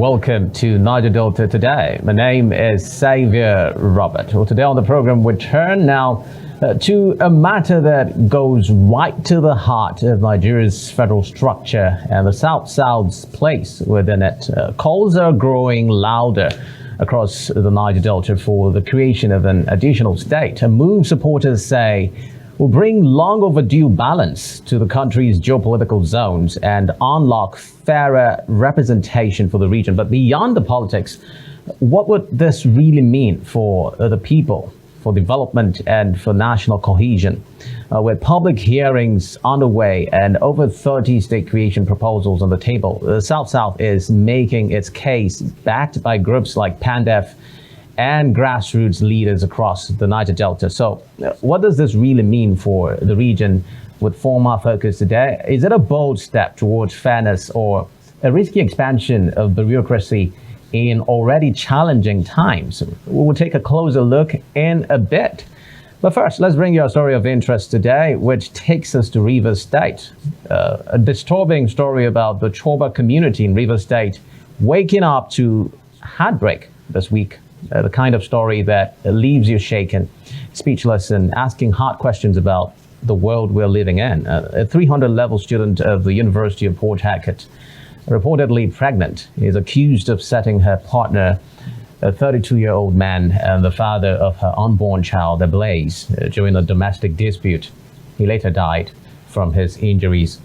welcome to Niger Delta Today. My name is Xavier Robert. Well, today on the program, we turn now to a matter that goes right to the heart of Nigeria's federal structure and the South's place within it. Calls are growing louder across the Niger Delta for the creation of an additional state, a move supporters say will bring long overdue balance to the country's geopolitical zones and unlock fairer representation for the region. But beyond the politics, what would this really mean for the people, for development and for national cohesion? With public hearings underway and over 30 state creation proposals on the table, the South is making its case backed by groups like PANDEF and grassroots leaders across the Niger Delta. So what does this really mean for the region with form our focus today? Is it a bold step towards fairness or a risky expansion of bureaucracy in already challenging times? We will take a closer look in a bit. But first, let's bring you a story of interest today, which takes us to Rivers State. A disturbing story about the Choba community in Rivers State waking up to heartbreak this week. The kind of story that leaves you shaken, speechless, and asking hard questions about the world we're living in. A 300-level student of the University of Port Harcourt, reportedly pregnant, is accused of setting her partner, a 32-year-old man, and the father of her unborn child ablaze during a domestic dispute. He later died from his injuries.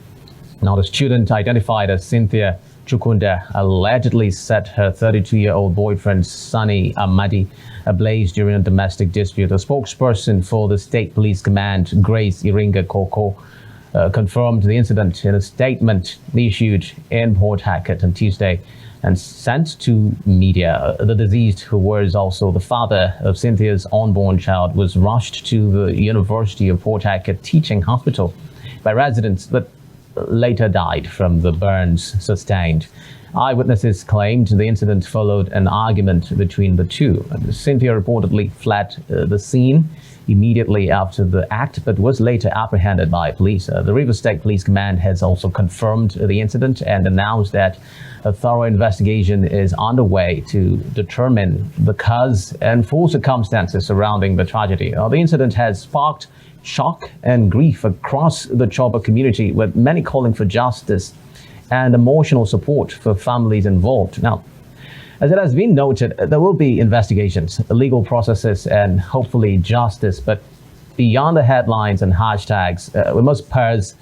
Now, the student, identified as Cynthia Chukunda, allegedly set her 32-year-old boyfriend, Sunny Amadi, ablaze during a domestic dispute. A spokesperson for the State Police Command, Grace Iringa Koko, confirmed the incident in a statement issued in Port Harcourt on Tuesday and sent to media. The deceased, who was also the father of Cynthia's unborn child, was rushed to the University of Port Harcourt Teaching Hospital by residents, but later died from the burns sustained. Eyewitnesses claimed the incident followed an argument between the two. Cynthia reportedly fled the scene immediately after the act, but was later apprehended by police. The Rivers State Police Command has also confirmed the incident and announced that a thorough investigation is underway to determine the cause and full circumstances surrounding the tragedy. The incident has sparked shock and grief across the Choba community, with many calling for justice and emotional support for families involved. Now, as it has been noted, there will be investigations, legal processes, and hopefully justice. But beyond the headlines and hashtags, we must pause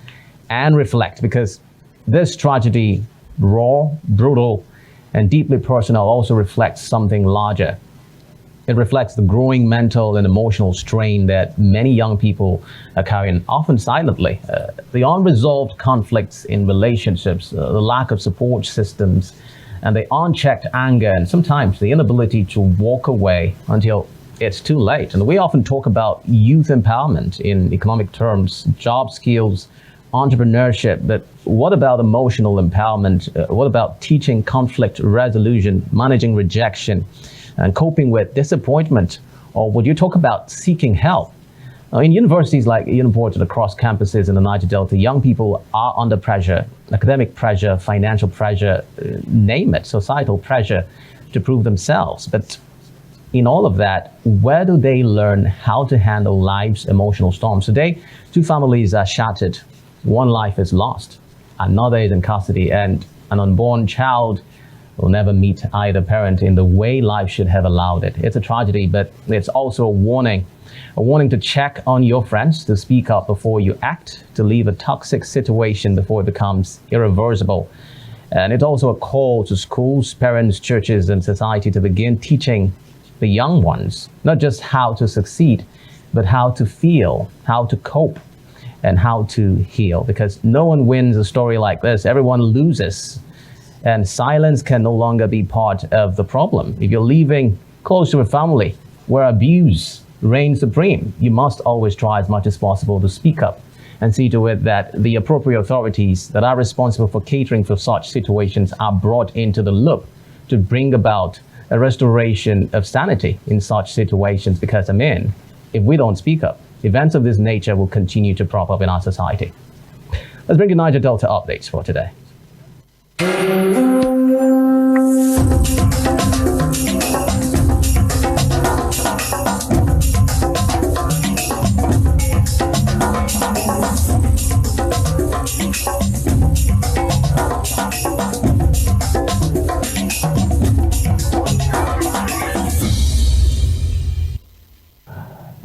and reflect, because this tragedy, raw, brutal, and deeply personal, also reflects something larger. It reflects the growing mental and emotional strain that many young people are carrying, often silently. The unresolved conflicts in relationships, the lack of support systems, and the unchecked anger, and sometimes the inability to walk away until it's too late. And we often talk about youth empowerment in economic terms, job skills, entrepreneurship, but what about emotional empowerment? What about teaching conflict resolution, managing rejection, and coping with disappointment? Or would you talk about seeking help? Now, in universities like Uniport and across campuses in the Niger Delta, young people are under pressure, academic pressure, financial pressure, name it, societal pressure to prove themselves. But in all of that, where do they learn how to handle life's emotional storms? Today, two families are shattered. One life is lost, another is in custody, and an unborn child will never meet either parent in the way life should have allowed it. It's a tragedy, but it's also a warning to check on your friends, to speak up before you act, to leave a toxic situation before it becomes irreversible. And it's also a call to schools, parents, churches, and society to begin teaching the young ones, not just how to succeed, but how to feel, how to cope, and how to heal. Because no one wins a story like this, everyone loses. And silence can no longer be part of the problem. If you're living close to a family where abuse reigns supreme, you must always try as much as possible to speak up and see to it that the appropriate authorities that are responsible for catering for such situations are brought into the loop to bring about a restoration of sanity in such situations. Because, if we don't speak up, events of this nature will continue to prop up in our society. Let's bring you Niger Delta updates for today.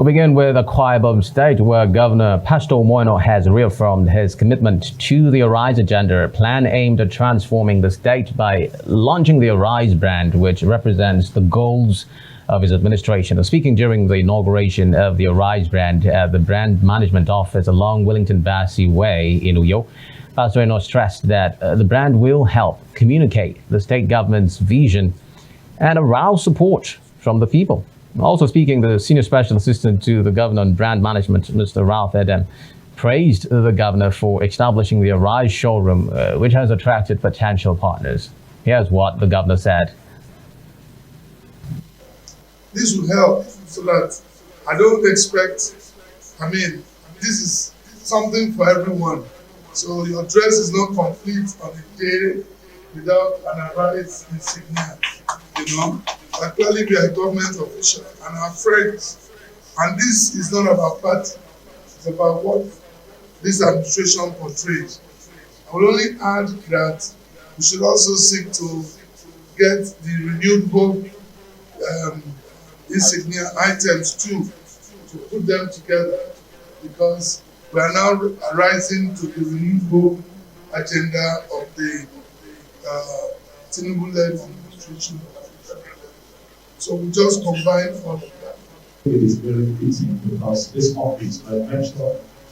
begin with Akwa Ibom State, where Governor Pastor Moino has reaffirmed his commitment to the Arise agenda, a plan aimed at transforming the state by launching the Arise brand, which represents the goals of his administration. Speaking during the inauguration of the Arise brand at the Brand Management Office along Wellington-Bassey Way in Uyo, Pastor Moino stressed that the brand will help communicate the state government's vision and arouse support from the people. Also speaking, the Senior Special Assistant to the Governor on Brand Management, Mr. Ralph Edem, praised the Governor for establishing the Arise showroom, which has attracted potential partners. Here's what the Governor said. This will help so that I don't expect, this is something for everyone. So your dress is not complete on a day without an Arise insignia, Clearly, we are government officials and our friends. And this is not about party. It's about what this administration portrays. I will only add that we should also seek to get the renewed hope insignia items too, to put them together, because we are now rising to the renewed hope agenda of the Tinubu-led administration. So we just combine all of that. It is very fitting because this office, by virtue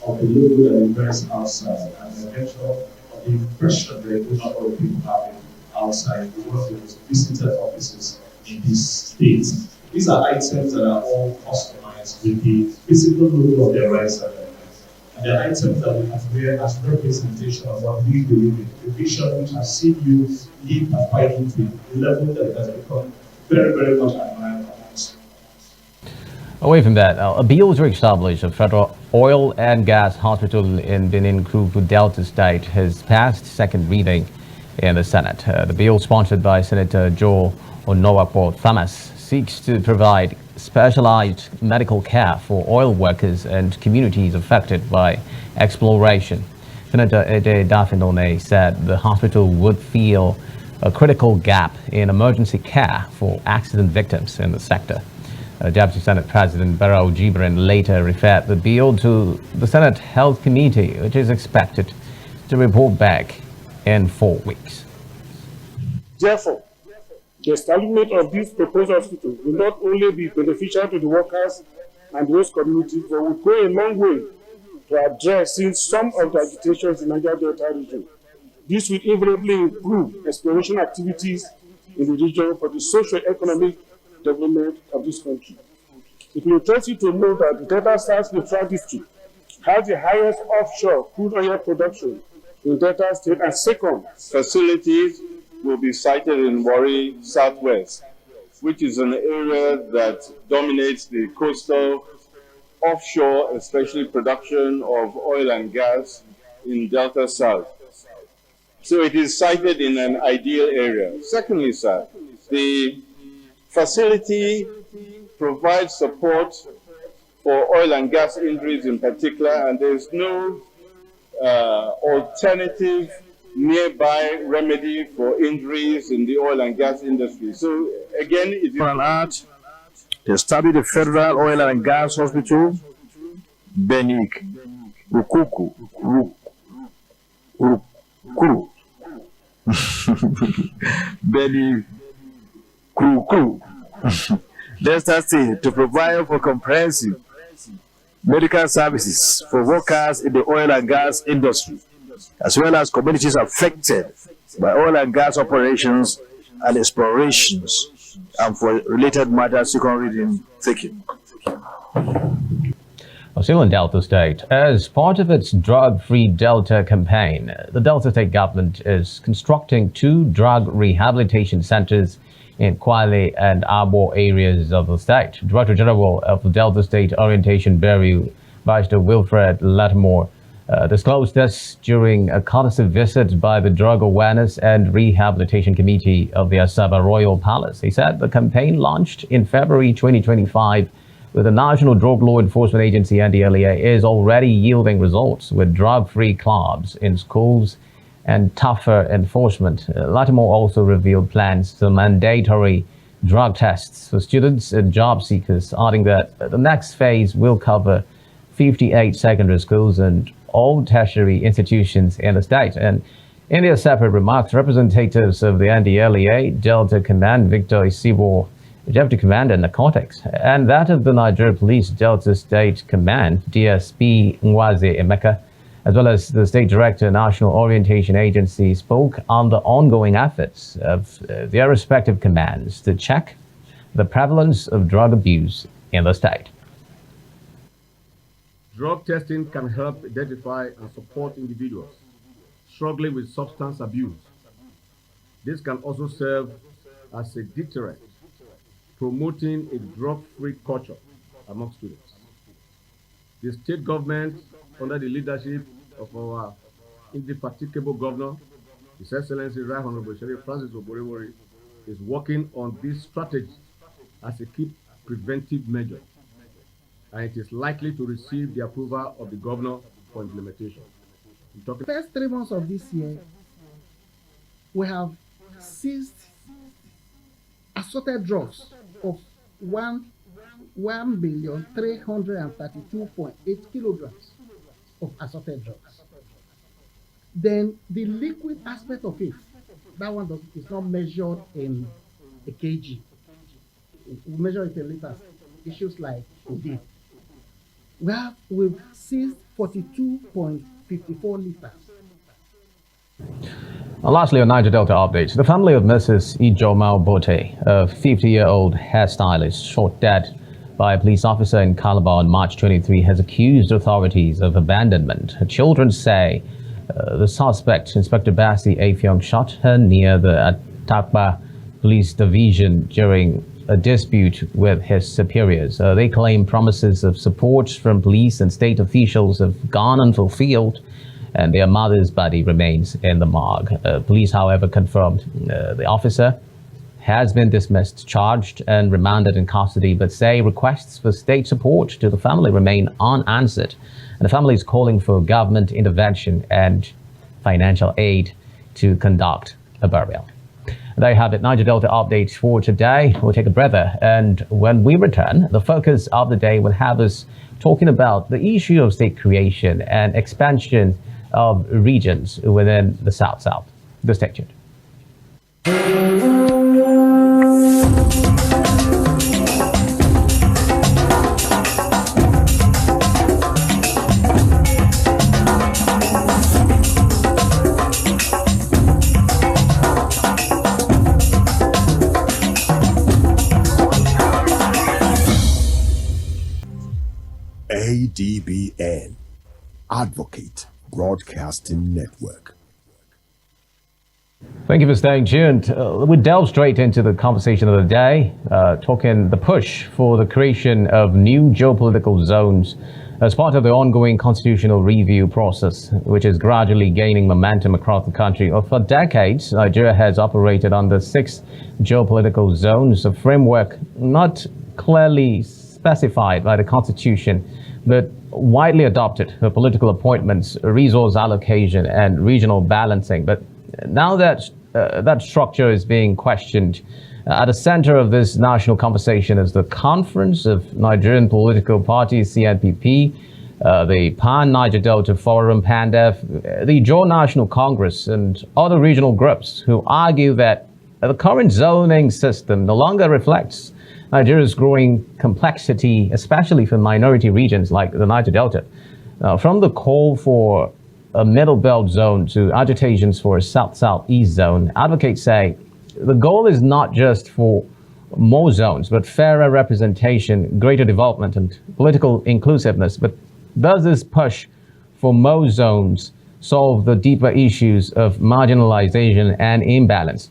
of the logo that it bears outside and by virtue of the impression that a lot of people have outside, one of the most visited offices in this state. These are items that are all customized with the physical logo of the Arise agenda. And the items that we have here as representation of what we believe in, the vision which has seen you lead and fighting to the level that has become very, very much admired amongst. Away from that, a bill to establish a federal oil and gas hospital in Benin Kruku Delta State has passed second reading in the Senate. The bill, sponsored by Senator Joe Onowakpo Thamas, seeks to provide specialized medical care for oil workers and communities affected by exploration. Senator Ede Dafinone said the hospital would fill a critical gap in emergency care for accident victims in the sector. Deputy Senate President Barrow Jibrin later referred the bill to the Senate Health Committee, which is expected to report back in 4 weeks. Therefore, the establishment of this proposed hospital will not only be beneficial to the workers and those communities, but will go a long way to addressing some of the agitations in the Niger Delta region. This will invariably improve exploration activities in the region for the socio-economic development of this country. It will interest you to know that the Delta South Neutral District has the highest offshore crude oil production in Delta State, and second, facilities will be sited in Warri Southwest, which is an area that dominates the coastal offshore, especially production of oil and gas in Delta South. So it is sited in an ideal area. Secondly, sir, the facility provides support for oil and gas injuries in particular, and there is no alternative nearby remedy for injuries in the oil and gas industry. So again, it is to establish the Federal Oil and Gas Hospital, Benik, Rukuku, Rukuru, Benik, Kuru, Delta State, to provide for comprehensive medical services for workers in the oil and gas industry, as well as communities affected by oil and gas operations and explorations, and for related matters. Second reading. Thank you. Still in Delta State, as part of its drug-free Delta campaign, the Delta State government is constructing 2 drug rehabilitation centers in Kwale and Abo areas of the state. Director General of the Delta State Orientation Bureau, Vice Wilfred Lattimore, disclosed this during a courtesy visit by the Drug Awareness and Rehabilitation Committee of the Asaba Royal Palace. He said the campaign launched in February 2025 with the National Drug Law Enforcement Agency (NDLEA) is already yielding results with drug-free clubs in schools and tougher enforcement. Lattimore also revealed plans to mandatory drug tests for students and job seekers, adding that the next phase will cover 58 secondary schools and all tertiary institutions in the state. And in their separate remarks, representatives of the NDLEA Delta Command, Victor Isibo, Deputy Commander Narcotics, and that of the Nigeria Police Delta State Command, DSP Nwaze Emeka, as well as the State Director, National Orientation Agency, spoke on the ongoing efforts of their respective commands to check the prevalence of drug abuse in the state. Drug testing can help identify and support individuals struggling with substance abuse. This can also serve as a deterrent, promoting a drug-free culture among students. The state government, under the leadership of our indefatigable governor, His Excellency Right Honorable Sheriff Francis Oborevori, is working on this strategy as a key preventive measure, and it is likely to receive the approval of the governor for implementation. First 3 months of this year, we have seized assorted drugs of 1,332.8 kilograms of assorted drugs. Then the liquid aspect of it, that one is not measured in a kg. We measure it in liters. Issues like codeine. We've seized 42.54 liters. And lastly, on Niger Delta updates, the family of Mrs. Ijoma Bote, a 50-year-old hairstylist, shot dead by a police officer in Calabar on March 23, has accused authorities of abandonment. Her children say the suspect, Inspector Bassi Afyong, shot her near the Atakba police division during a dispute with his superiors. They claim promises of support from police and state officials have gone unfulfilled, and their mother's body remains in the morgue. Police, however, confirmed the officer has been dismissed, charged, and remanded in custody, but say requests for state support to the family remain unanswered. And the family is calling for government intervention and financial aid to conduct a burial. There you have it, Niger Delta updates for today. We'll take a breather, and when we return, the focus of the day will have us talking about the issue of state creation and expansion of regions within the South-South. Stay tuned. ADBN, Advocate Broadcasting Network. Thank you for staying tuned. We delve straight into the conversation of the day, talking the push for the creation of new geopolitical zones as part of the ongoing constitutional review process, which is gradually gaining momentum across the country. For decades, Nigeria has operated under 6 geopolitical zones, a framework not clearly specified by the Constitution, but widely adopted for political appointments, resource allocation, and regional balancing. But now that that structure is being questioned, at the center of this national conversation is the Conference of Nigerian Political Parties, CNPP, the Pan-Niger Delta Forum, PANDEF, the Jaw National Congress, and other regional groups who argue that the current zoning system no longer reflects Nigeria's growing complexity, especially for minority regions like the Niger Delta. From the call for a middle belt zone to agitations for a south-southeast zone, advocates say the goal is not just for more zones, but fairer representation, greater development, and political inclusiveness. But does this push for more zones solve the deeper issues of marginalization and imbalance?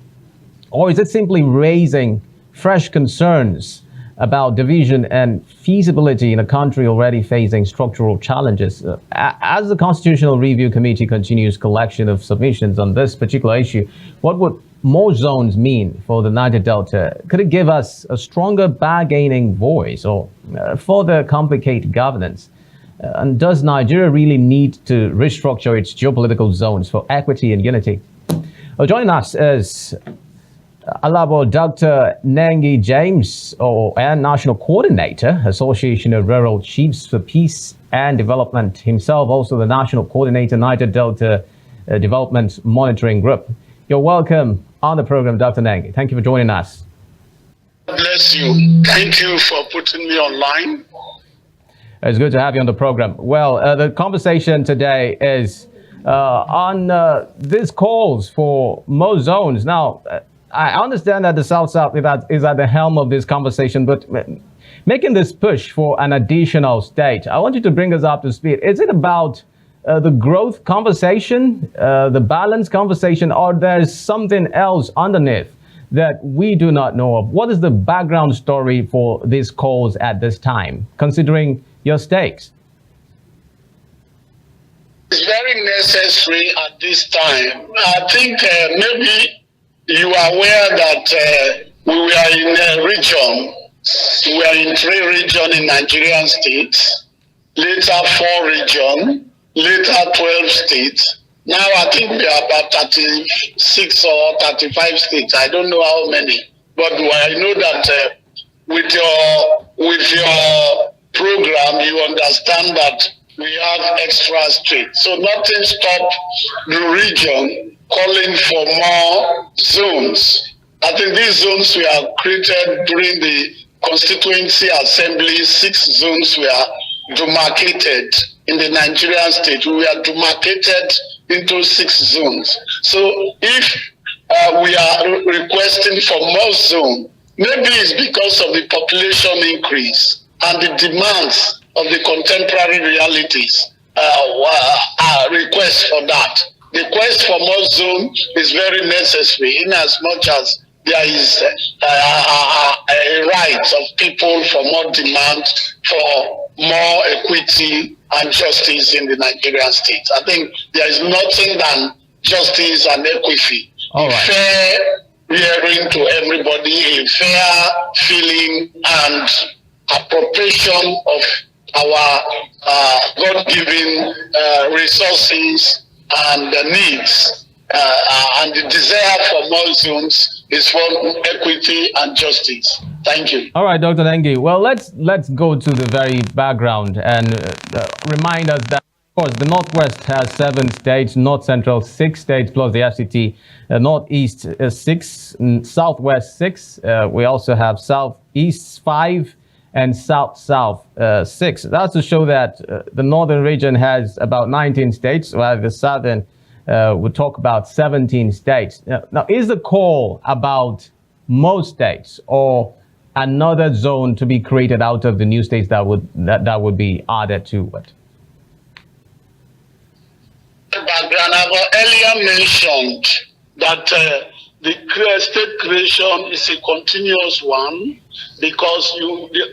Or is it simply raising fresh concerns about division and feasibility in a country already facing structural challenges? As the Constitutional Review Committee continues collection of submissions on this particular issue, what would more zones mean for the Niger Delta? Could it give us a stronger bargaining voice or further complicate governance? And does Nigeria really need to restructure its geopolitical zones for equity and unity? Well, joining us is Alabo Dr. Nengi James, and National Coordinator, Association of Rural Chiefs for Peace and Development, himself also the National Coordinator, Niger Delta Development Monitoring Group. You're welcome on the program, Dr. Nengi. Thank you for joining us. Bless you. Thank you for putting me online. It's good to have you on the program. Well, the conversation today is on these calls for more zones. Now, I understand that the South-South is at the helm of this conversation, but making this push for an additional state, I want you to bring us up to speed. Is it about the growth conversation, the balance conversation, or there's something else underneath that we do not know of? What is the background story for these calls at this time, considering your stakes? It's very necessary at this time. I think maybe you are aware that we were in a region, we are in 3 regions in Nigerian states, later 4 regions, later 12 states. Now I think we are about 36 or 35 states. I don't know how many, but I know that with your program, you understand that we have extra states. So nothing stopped the region calling for more zones. I think these zones were created during the Constituency Assembly. 6 zones were demarcated in the Nigerian state. We were demarcated into 6 zones. So if we are requesting for more zones, maybe it's because of the population increase and the demands of the contemporary realities request for that. The quest for more zone is very necessary in as much as there is a right of people for more demand for more equity and justice in the Nigerian state. I think there is nothing than justice and equity. All right. Fair hearing to everybody, a fair feeling and appropriation of our God-given resources and the needs. And the desire for more zones is for equity and justice. Thank you. All right, Dr. Nengi. Well, let's go to the very background and remind us that, of course, the Northwest has 7 states, North Central 6 states plus the FCT, Northeast 6, Southwest 6. We also have Southeast 5 and South-South 6. That's to show that the northern region has about 19 states, while the southern would talk about 17 states. Now, is the call about most states or another zone to be created out of the new states that would be added to it? Background, I've earlier mentioned that the state creation is a continuous one because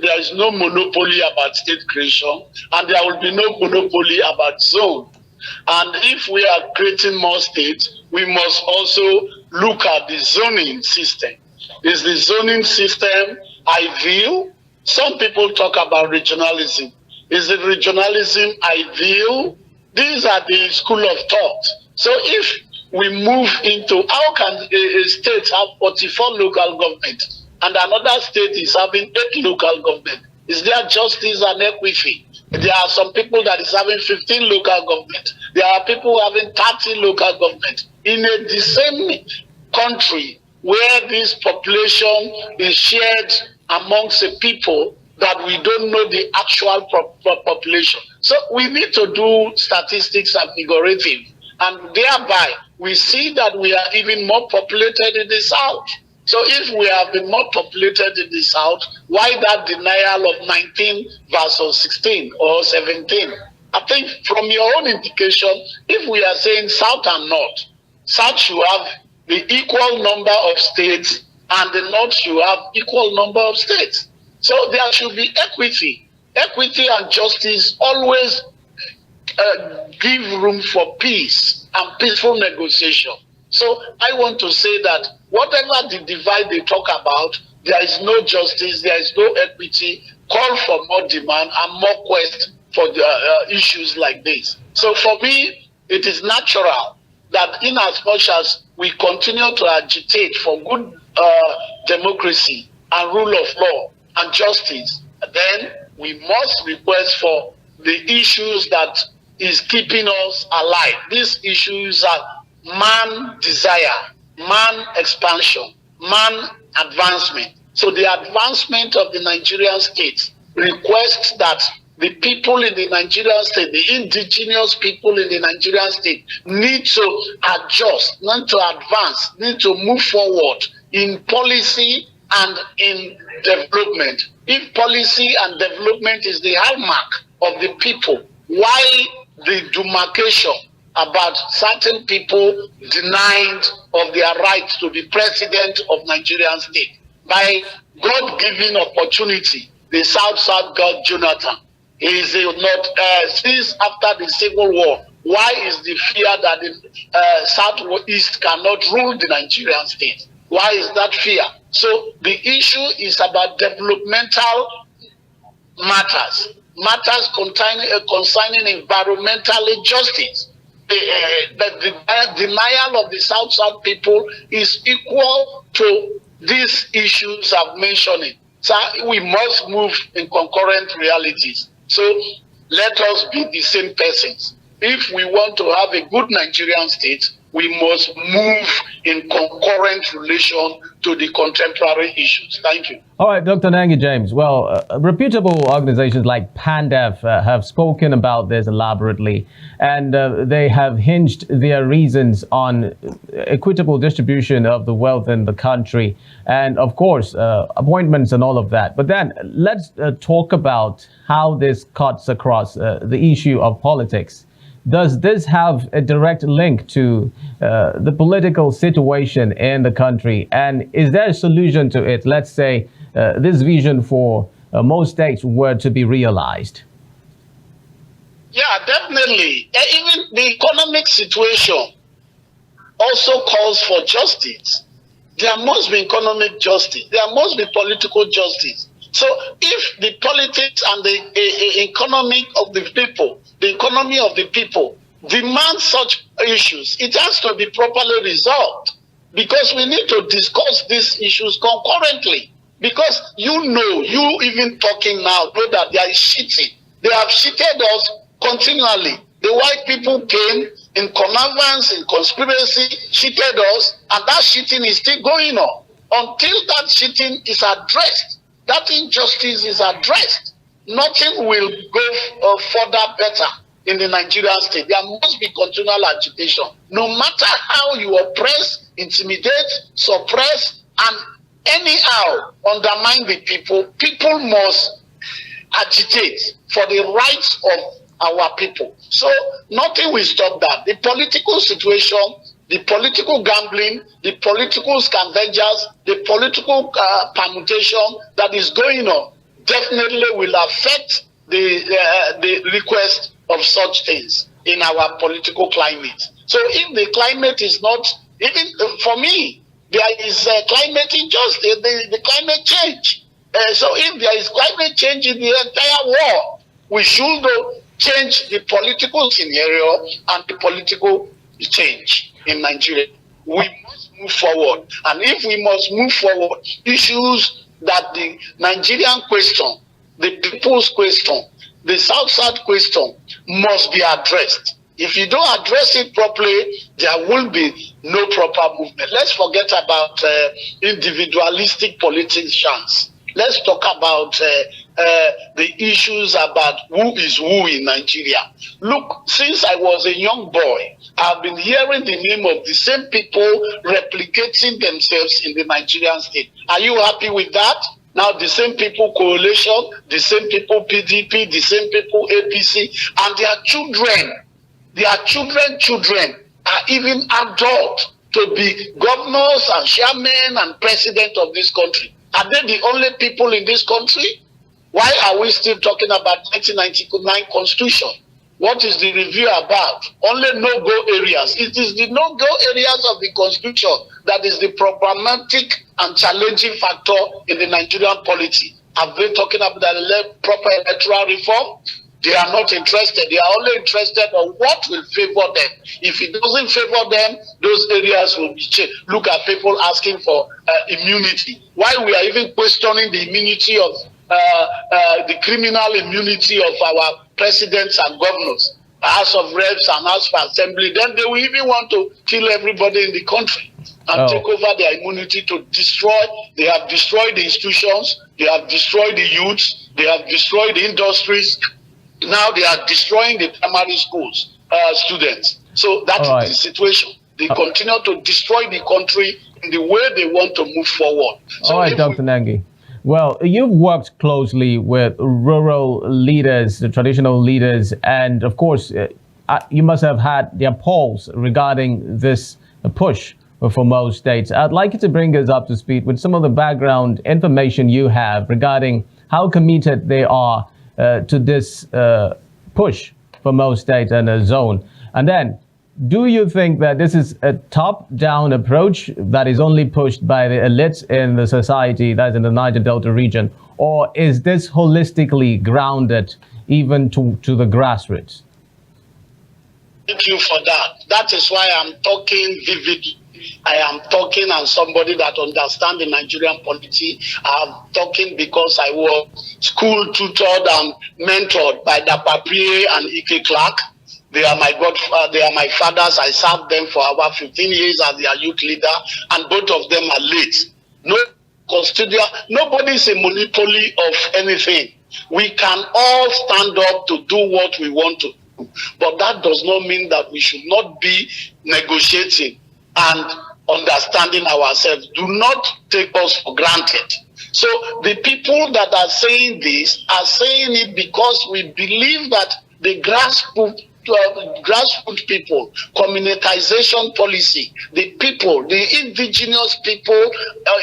there is no monopoly about state creation and there will be no monopoly about zone. And if we are creating more states, we must also look at the zoning system. Is the zoning system ideal? Some people talk about regionalism. Is the regionalism ideal? These are the school of thought. So if we move into how can a state have 44 local government and another state is having 8 local government? Is there justice and equity? There are some people that is having 15 local government. There are people having 30 local government. In the same country where this population is shared amongst the people that we don't know the actual population. So we need to do statistics and figurative. And thereby, we see that we are even more populated in the South. So if we have been more populated in the South, why that denial of 19 versus 16 or 17? I think from your own indication, if we are saying South and North, South should have the equal number of states and the North should have equal number of states. So there should be equity. Equity and justice always give room for peace and peaceful negotiation. So I want to say that whatever the divide they talk about, there is no justice, there is no equity, call for more demand and more quest for the issues like this. So for me, it is natural that in as much as we continue to agitate for good democracy and rule of law and justice, then we must request for the issues that is keeping us alive. These issues are man desire, man expansion, man advancement. So the advancement of the Nigerian state requests that the people in the Nigerian state, the indigenous people in the Nigerian state, need to adjust, need to advance, need to move forward in policy and in development. If policy and development is the hallmark of the people, why the demarcation about certain people denied of their right to be president of Nigerian state? By God-given opportunity, the South God Jonathan is not since after the Civil War. Why is the fear that the Southeast cannot rule the Nigerian state? Why is that fear? So the issue is about developmental matters concerning environmental justice. The denial of the South people is equal to these issues I've mentioned. So we must move in concurrent realities. So let us be the same persons. If we want to have a good Nigerian state, we must move in concurrent relation to the contemporary issues. Thank you. All right, Dr. Nengi James. Well, reputable organizations like PANDEF have spoken about this elaborately, and they have hinged their reasons on equitable distribution of the wealth in the country, and of course, appointments and all of that. But then let's talk about how this cuts across the issue of politics. Does this have a direct link to the political situation in the country? And is there a solution to it? Let's say this vision for most states were to be realized. Yeah, definitely. Even the economic situation also calls for justice. There must be economic justice. There must be political justice. So if the politics and the economy of the people, the economy of the people demand such issues, it has to be properly resolved, because we need to discuss these issues concurrently. Because you even talking now know that there is cheating. They have cheated us continually. The white people came in connivance, in conspiracy, cheated us, and that cheating is still going on. Until that cheating is addressed, that injustice is addressed, nothing will go further better in the Nigerian state. There must be continual agitation. No matter how you oppress, intimidate, suppress, and anyhow undermine the people, people must agitate for the rights of our people. So nothing will stop that. The political situation, the political gambling, the political scavengers, the political permutation that is going on definitely will affect the request of such things in our political climate. So if the climate is not, even for me, there is climate injustice, the climate change. So if there is climate change in the entire world, we should change the political scenario and the political change in Nigeria. We must move forward. And if we must move forward, issues that the Nigerian question, the people's question, the South question must be addressed. If you don't address it properly, there will be no proper movement. Let's forget about individualistic politicians. Let's talk about the issues about who is who in Nigeria. Look, since I was a young boy, I've been hearing the name of the same people replicating themselves in the Nigerian state. Are you happy with that? Now the same people coalition, the same people PDP, the same people APC, and their children are even adult to be governors and chairmen and president of this country. Are they the only people in this country? Why are we still talking about 1999 Constitution? What is the review about? Only no-go areas. It is the no-go areas of the Constitution that is the problematic and challenging factor in the Nigerian polity. I've been talking about the proper electoral reform, They are not interested. They are only interested on what will favor them. If it doesn't favor them, those areas will be changed. Look at people asking for immunity. Why we are even questioning the immunity of the criminal immunity of our presidents and governors, House of Reps and House of Assembly, then they will even want to kill everybody in the country and take over their immunity to destroy. They have destroyed the institutions, they have destroyed the youths, they have destroyed the industries. Now they are destroying the primary schools students. So that is the situation. They continue to destroy the country in the way they want to move forward. So all right, Dr. Nengi. Well, you've worked closely with rural leaders, the traditional leaders, and of course, you must have had their pulse regarding this push for most states. I'd like you to bring us up to speed with some of the background information you have regarding how committed they are to this push for most states and a zone. And then, do you think that this is a top-down approach that is only pushed by the elites in the society that's in the Niger Delta region, or is this holistically grounded even to the grassroots? Thank you for that. That is why I'm talking vividly. I am talking as somebody that understands the Nigerian polity. I'm talking because I was school tutored and mentored by Dapapie and Ike Clark. They are my fathers. I served them for about 15 years as their youth leader, and both of them are late. Nobody is a monopoly of anything. We can all stand up to do what we want to do, but that does not mean that we should not be negotiating and understanding ourselves. Do not take us for granted. So the people that are saying this are saying it because we believe that the grassroots people, communitization policy, the people, the indigenous people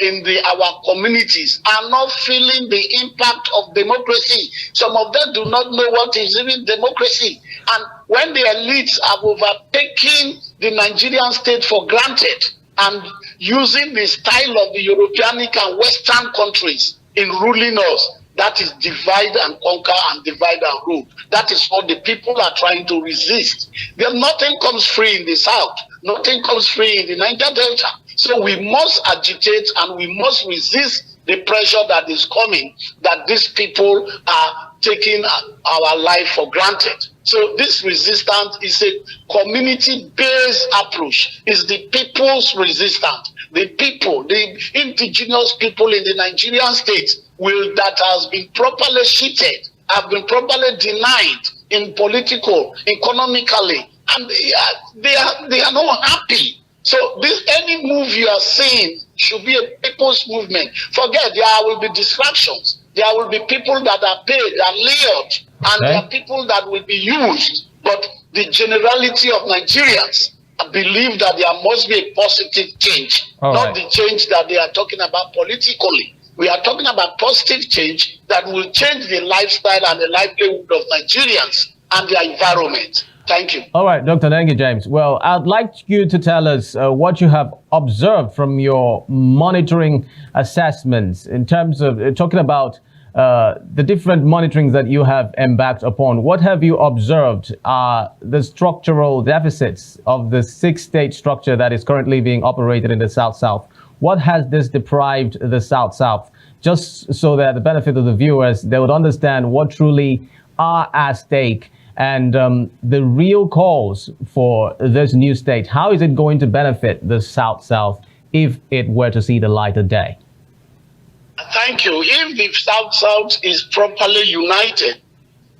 in our communities are not feeling the impact of democracy. Some of them do not know what is even democracy. And when the elites have overtaken the Nigerian state for granted and using the style of the Europeanic and Western countries in ruling us, that is divide and conquer and divide and rule. That is what the people are trying to resist. Nothing comes free in the South. Nothing comes free in the Niger Delta. So we must agitate and we must resist the pressure that is coming, that these people are taking our life for granted. So this resistance is a community-based approach. It's the people's resistance. The people, the indigenous people in the Nigerian state that has been properly cheated, have been properly denied in political, economically, and they are not happy. So any move you are saying should be a people's movement. Forget there will be distractions. There will be people that are paid and lured, and there are people that will be used. But the generality of Nigerians believe that there must be a positive change, not the change that they are talking about politically. We are talking about positive change that will change the lifestyle and the livelihood of Nigerians and their environment. Thank you. All right, Dr. Nengi James. Well, I'd like you to tell us what you have observed from your monitoring assessments in terms of talking about the different monitorings that you have embarked upon. What have you observed are the structural deficits of the 6-state structure that is currently being operated in the South-South? What has this deprived the South-South? Just so that the benefit of the viewers, they would understand what truly are at stake and the real cause for this new state. How is it going to benefit the South-South if it were to see the light of day? Thank you. If the South-South is properly united,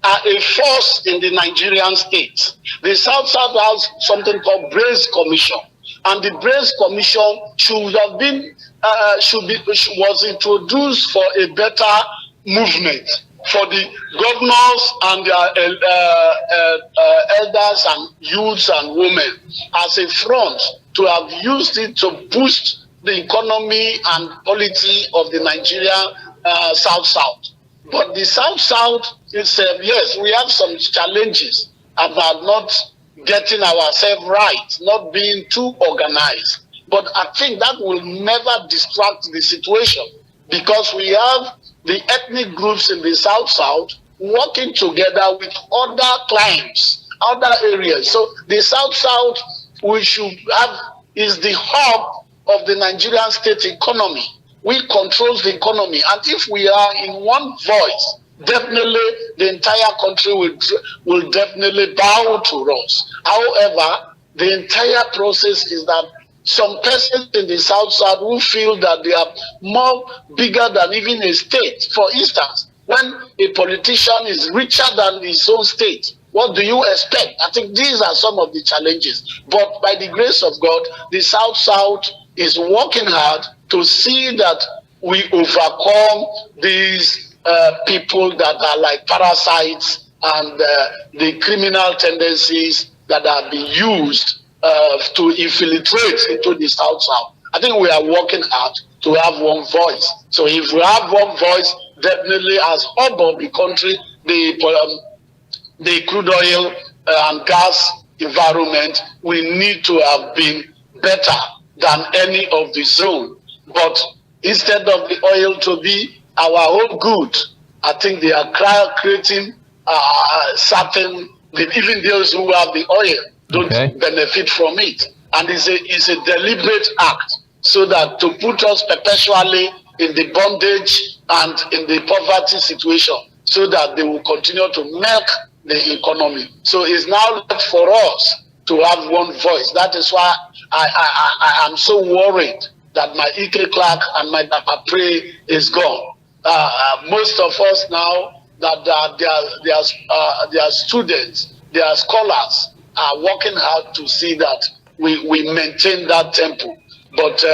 a force in the Nigerian state, the South-South has something called Brace Commission. And the Brace Commission should have been, was introduced for a better movement for the governors and their elders and youths and women as a front to have used it to boost the economy and polity of the Nigeria South-South. But the South-South itself, yes, we have some challenges about not getting ourselves right, not being too organized. But I think that will never distract the situation because we have the ethnic groups in the South-South working together with other clients, other areas. So the South we should have is the hub of the Nigerian state economy. We control the economy, and if we are in one voice, definitely the entire country will definitely bow to us. However, the entire process is that some persons in the South who feel that they are more bigger than even a state. For instance, when a politician is richer than his own state, what do you expect? I think these are some of the challenges. But by the grace of God, the South is working hard to see that we overcome these people that are like parasites and the criminal tendencies that are being used to infiltrate into the South. I think we are working hard to have one voice. So if we have one voice, definitely as hub of the country, the crude oil and gas environment, we need to have been better than any of the zone. But instead of the oil to be our own good, I think they are creating certain, even those who have the oil don't benefit from it. And it's a deliberate act so that to put us perpetually in the bondage and in the poverty situation so that they will continue to milk the economy. So it's now left for us to have one voice. That is why I am so worried that my Ike Clark and my Papa Pray is gone. Most of us now, that they are students, they are scholars, are working hard to see that we maintain that tempo. But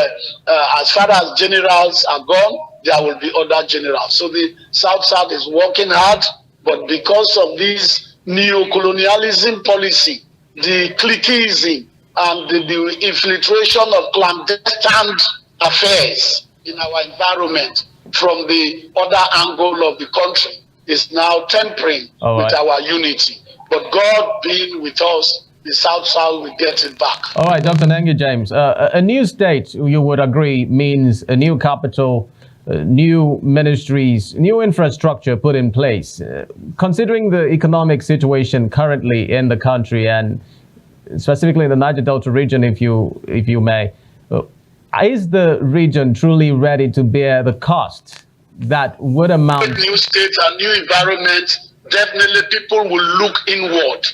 as far as generals are gone, there will be other generals. So the South is working hard, but because of this neo-colonialism policy, the cliqueism, and the infiltration of clandestine affairs in our environment from the other angle of the country is now tempering with our unity. But God being with us, the South will get it back. All right, Dr. Nengi James. A new state, you would agree, means a new capital, new ministries, new infrastructure put in place. Considering the economic situation currently in the country and specifically in the Niger Delta region, if you may, is the region truly ready to bear the cost that would amount? New state and new environment, definitely people will look inward.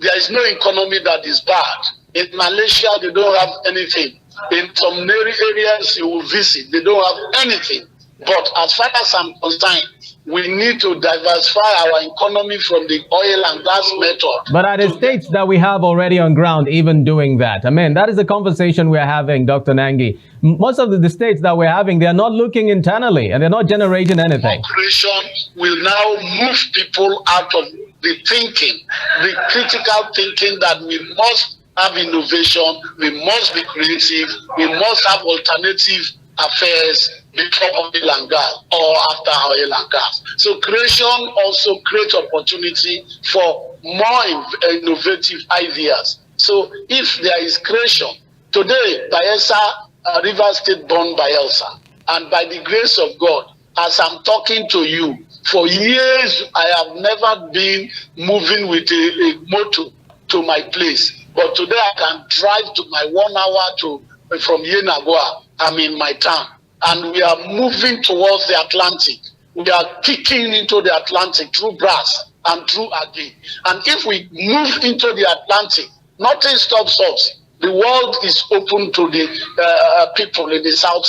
There is no economy that is bad. In Malaysia, they don't have anything. In some areas you will visit, they don't have anything. But as far as I'm concerned, we need to diversify our economy from the oil and gas method. But are the states that we have already on ground even doing that? I mean, that is the conversation we're having, Dr. Nengi. Most of the states that we're having, they're not looking internally and they're not generating anything. Operation will now move people out of the thinking, the critical thinking that we must have innovation, we must be creative, we must have alternative affairs before oil and gas or after oil and gas. So creation also creates opportunity for more innovative ideas. So if there is creation, today Bayelsa, River State born Bayelsa, and by the grace of God, as I'm talking to you, for years I have never been moving with a motor to my place. But today I can drive to my 1 hour from Yenagoa. I'm in my town. And we are moving towards the Atlantic. We are kicking into the Atlantic through Brass and through Agi. And if we move into the Atlantic, nothing stops us. The world is open to the people in the South.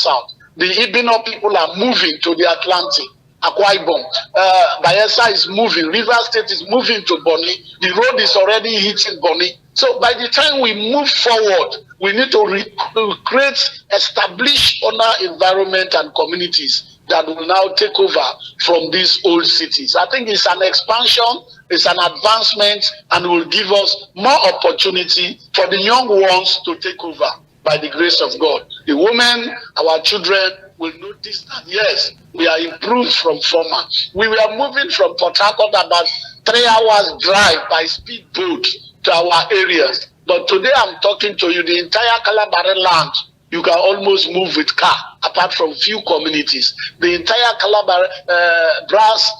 The Ibino people are moving to the Atlantic. Akwa Ibom. Bayelsa is moving. River State is moving to Bonny. The road is already hitting Bonny. So by the time we move forward, we need to create, establish other environment and communities that will now take over from these old cities. I think it's an expansion, it's an advancement, and will give us more opportunity for the young ones to take over by the grace of God. The women, our children, will notice that, yes, we are improved from former. We were moving from Port Harcourt about 3 hours drive by speedboat to our areas. But today I'm talking to you, the entire Calabari land you can almost move with car, apart from few communities. The entire Calabar Brass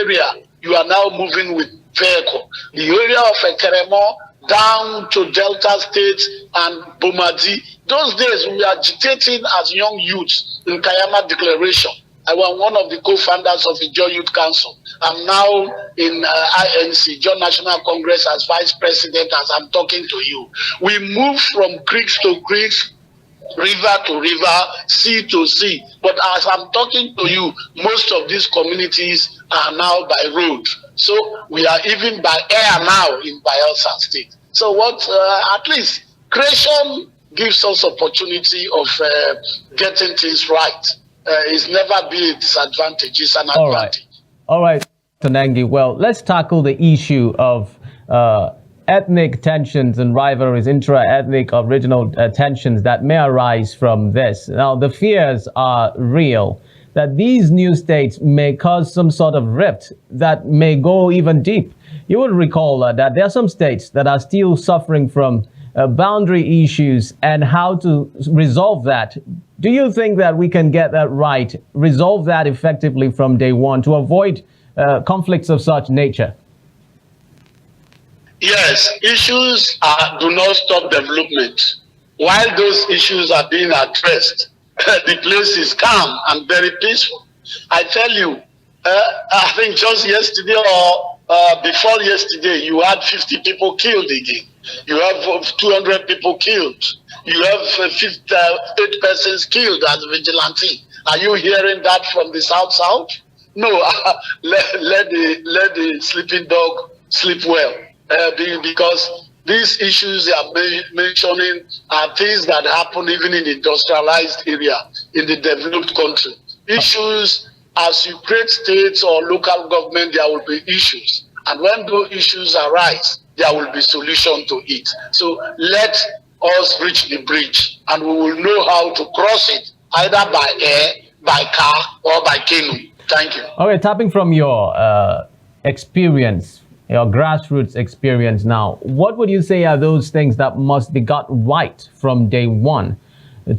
area, you are now moving with vehicle. The area of Ekeremo down to Delta State and Bomadi, those days we were agitating as young youths in Kayama Declaration. I was one of the co-founders of the Joy Youth Council. I'm now in INC, John National Congress, as vice president as I'm talking to you. We move from creeks to creeks, river to river, sea to sea. But as I'm talking to you, most of these communities are now by road. So we are even by air now in Bayelsa State. So what, at least, creation gives us opportunity of getting things right. It's never been a disadvantage, it's an advantage. All right, Nengi. Well, let's tackle the issue of ethnic tensions and rivalries, intra-ethnic or regional tensions that may arise from this. Now, the fears are real that these new states may cause some sort of rift that may go even deep. You will recall that there are some states that are still suffering from boundary issues and how to resolve that. Do you think that we can get that right, resolve that effectively from day one to avoid conflicts of such nature? Yes, issues do not stop development. While those issues are being addressed, the place is calm and very peaceful. I tell you, I think just yesterday or before yesterday, you had 50 people killed again. You have 200 people killed. You have 8 persons killed as vigilante. Are you hearing that from the South? No, let the sleeping dog sleep well. Because these issues they are mentioning are things that happen even in the industrialized area, in the developed country. Issues, as you create states or local government, there will be issues. And when those issues arise, there will be solution to it. So let us reach the bridge and we will know how to cross it, either by air, by car, or by canoe. Thank you. Okay, tapping from your experience, your grassroots experience now, what would you say are those things that must be got right from day one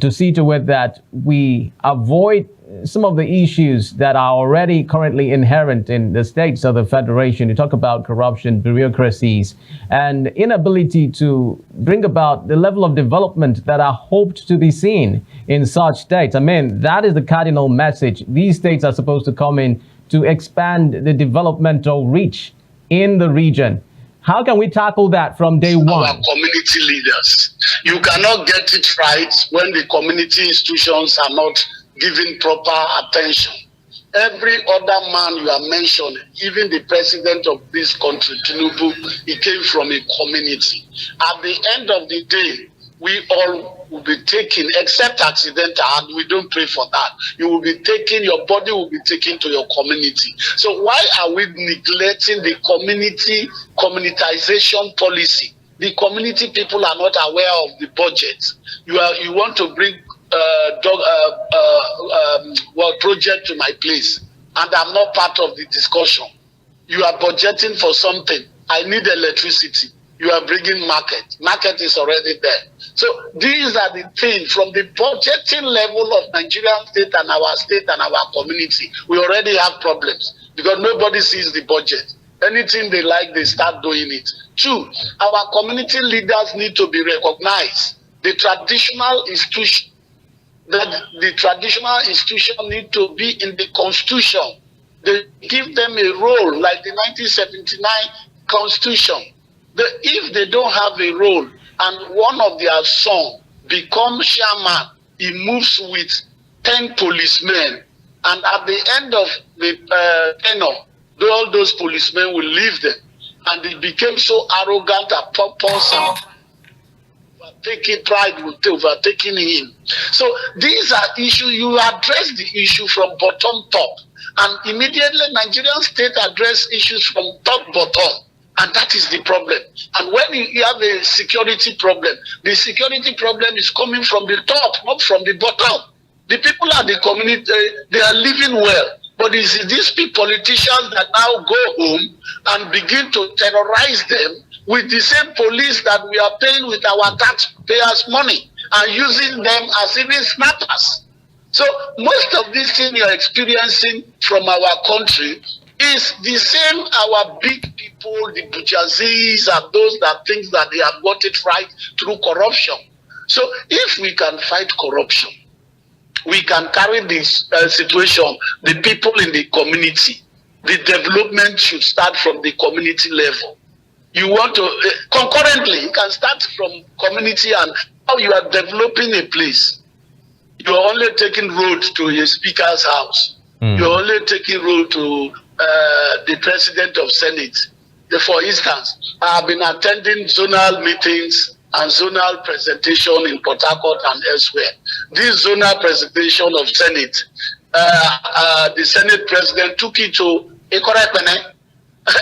to see to it that we avoid some of the issues that are already currently inherent in the states of the Federation? You talk about corruption, bureaucracies, and inability to bring about the level of development that are hoped to be seen in such states. I mean, that is the cardinal message. These states are supposed to come in to expand the developmental reach in the region. How can we tackle that from day one? Our community leaders. You cannot get it right when the community institutions are not giving proper attention. Every other man you are mentioning, even the president of this country, Tinubu, he came from a community. At the end of the day, we all will be taken, except accidental, and we don't pray for that. You will be taken, your body will be taken to your community. So why are we neglecting the communitization policy? The community people are not aware of the budget. You want to bring project to my place, and I'm not part of the discussion. You are budgeting for something. I need electricity. You are bringing market. Market is already there. So these are the things from the budgeting level of Nigerian state and our community. We already have problems because nobody sees the budget. Anything they like, they start doing it. 2, our community leaders need to be recognized. The traditional institution need to be in the constitution. They give them a role like the 1979 constitution. If they don't have a role and one of their sons becomes chairman, he moves with 10 policemen, and at the end of the tenure, all those policemen will leave them, and they became so arrogant and pompous and taking pride with overtaking him. So these are issues. You address the issue from top, and immediately Nigerian state address issues from bottom. And that is the problem. And when you have a security problem, the security problem is coming from the top, not from the bottom. The people at the community, they are living well. But it's these politicians that now go home and begin to terrorize them with the same police that we are paying with our taxpayers' money and using them as even snappers. So most of these things you're experiencing from our country is the same our big people, the bourgeoisies, and those that think that they have got it right through corruption. So if we can fight corruption, we can carry this situation, the people in the community. The development should start from the community level. You want to, concurrently, you can start from community and how you are developing a place. You're only taking road to a speaker's house. You're only taking road to the president of Senate. For instance, I have been attending zonal meetings and zonal presentation in Port Harcourt and elsewhere. This zonal presentation of Senate, the Senate president took it to Ikorekpene,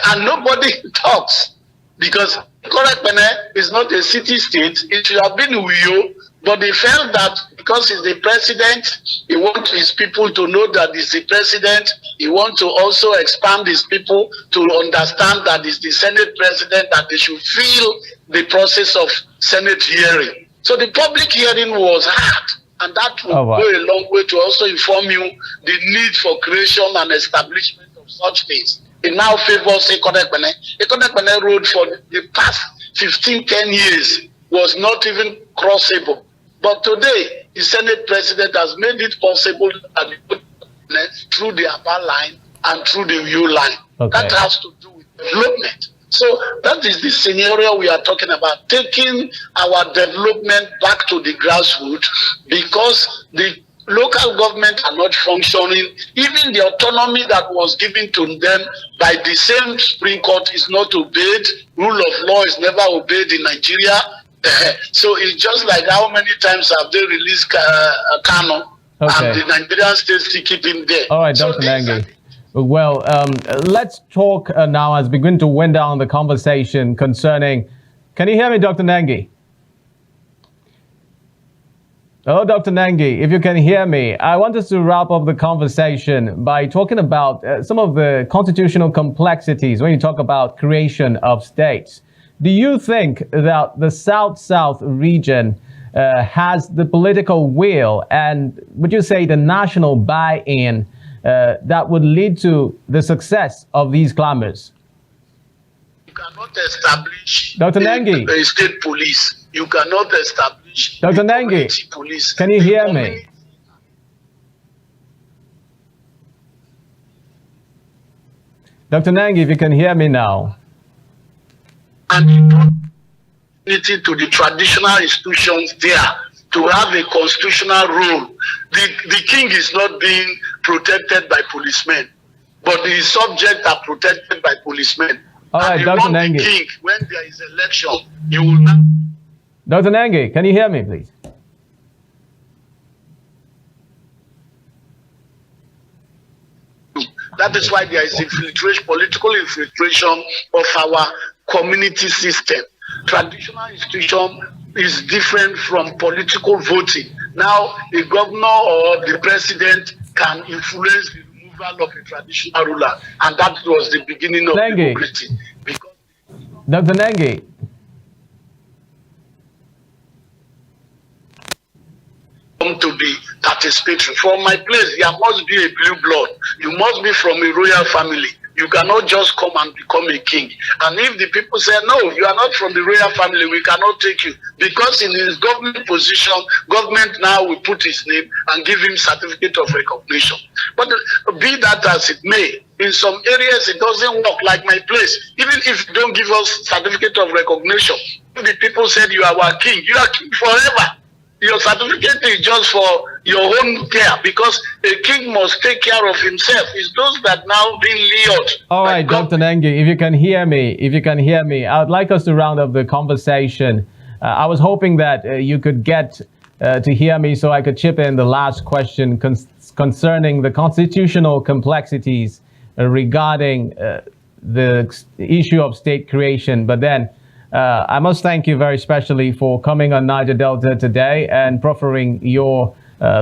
and nobody talks because Ikorekpene is not a city-state. It should have been Uyo, but they felt that because he's the president, he wants his people to know that he's the president. He wants to also expand his people to understand that he's the Senate president, that they should feel the process of Senate hearing. So the public hearing was hard, and that will go a long way to also inform you the need for creation and establishment of such things. It now favors Ikorekpene. Ikorekpene Road for the past 10 years was not even crossable. But today, the Senate president has made it possible through the upper line and through the U line. That has to do with development. So that is the scenario we are talking about, taking our development back to the grassroots, because the local government are not functioning. Even the autonomy that was given to them by the same Supreme Court is not obeyed. Rule of law is never obeyed in Nigeria. So it's just like how many times have they released Kano, and the Nigerian state still keep him there. All right, Dr. Nengi. Well, let's talk now as we begin to wind down the conversation concerning... Can you hear me, Dr. Nengi? Oh, Dr. Nengi, if you can hear me, I want us to wrap up the conversation by talking about some of the constitutional complexities when you talk about creation of states. Do you think that the South-South region has the political will, and would you say the national buy-in that would lead to the success of these clamors? You cannot establish Dr. Nengi, a state police. You cannot establish Dr. Nengi, police. Can you hear me? Dr. Nengi, if you can hear me now. And to the traditional institutions there to have a constitutional role. The king is not being protected by policemen, but the subjects are protected by policemen. All right, Dr. Nengi. The king, when there is election, you will not. Dr. Nengi, can you hear me, please? That is why there is infiltration, political infiltration of our community system. Traditional institution is different from political voting. Now, the governor or the president can influence the removal of a traditional ruler, and that was the beginning of democracy. Dr. Nengi. To be participatory. From my place, there must be a blue blood. You must be from a royal family. You cannot just come and become a king. And if the people say, no, you are not from the royal family, we cannot take you. Because in his government position, government now will put his name and give him certificate of recognition. But be that as it may, in some areas it doesn't work, like my place. Even if you don't give us certificate of recognition, the people said you are our king. You are king forever. Your certificate is just for your own care, because a king must take care of himself. It's those that now being lured. All right, Dr. Nengi, if you can hear me, I would like us to round up the conversation. I was hoping that you could get to hear me so I could chip in the last question concerning the constitutional complexities regarding the issue of state creation. But then I must thank you very specially for coming on Niger Delta today and proffering your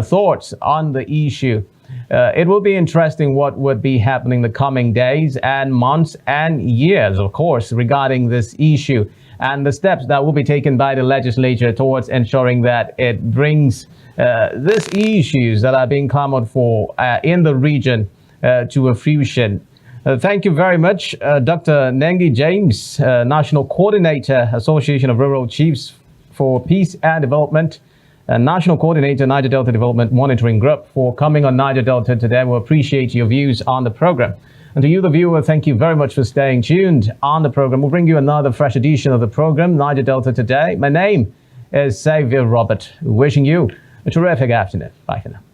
thoughts on the issue. It will be interesting what would be happening the coming days and months and years, of course, regarding this issue and the steps that will be taken by the legislature towards ensuring that it brings these issues that are being clamored for in the region to a fruition. Thank you very much, Dr. Nengi James, National Coordinator, Association of Rural Chiefs for Peace and Development, National Coordinator, Niger Delta Development Monitoring Group, for coming on Niger Delta today. We appreciate your views on the program. And to you, the viewer, thank you very much for staying tuned on the program. We'll bring you another fresh edition of the program, Niger Delta Today. My name is Xavier Robert, wishing you a terrific afternoon. Bye for now.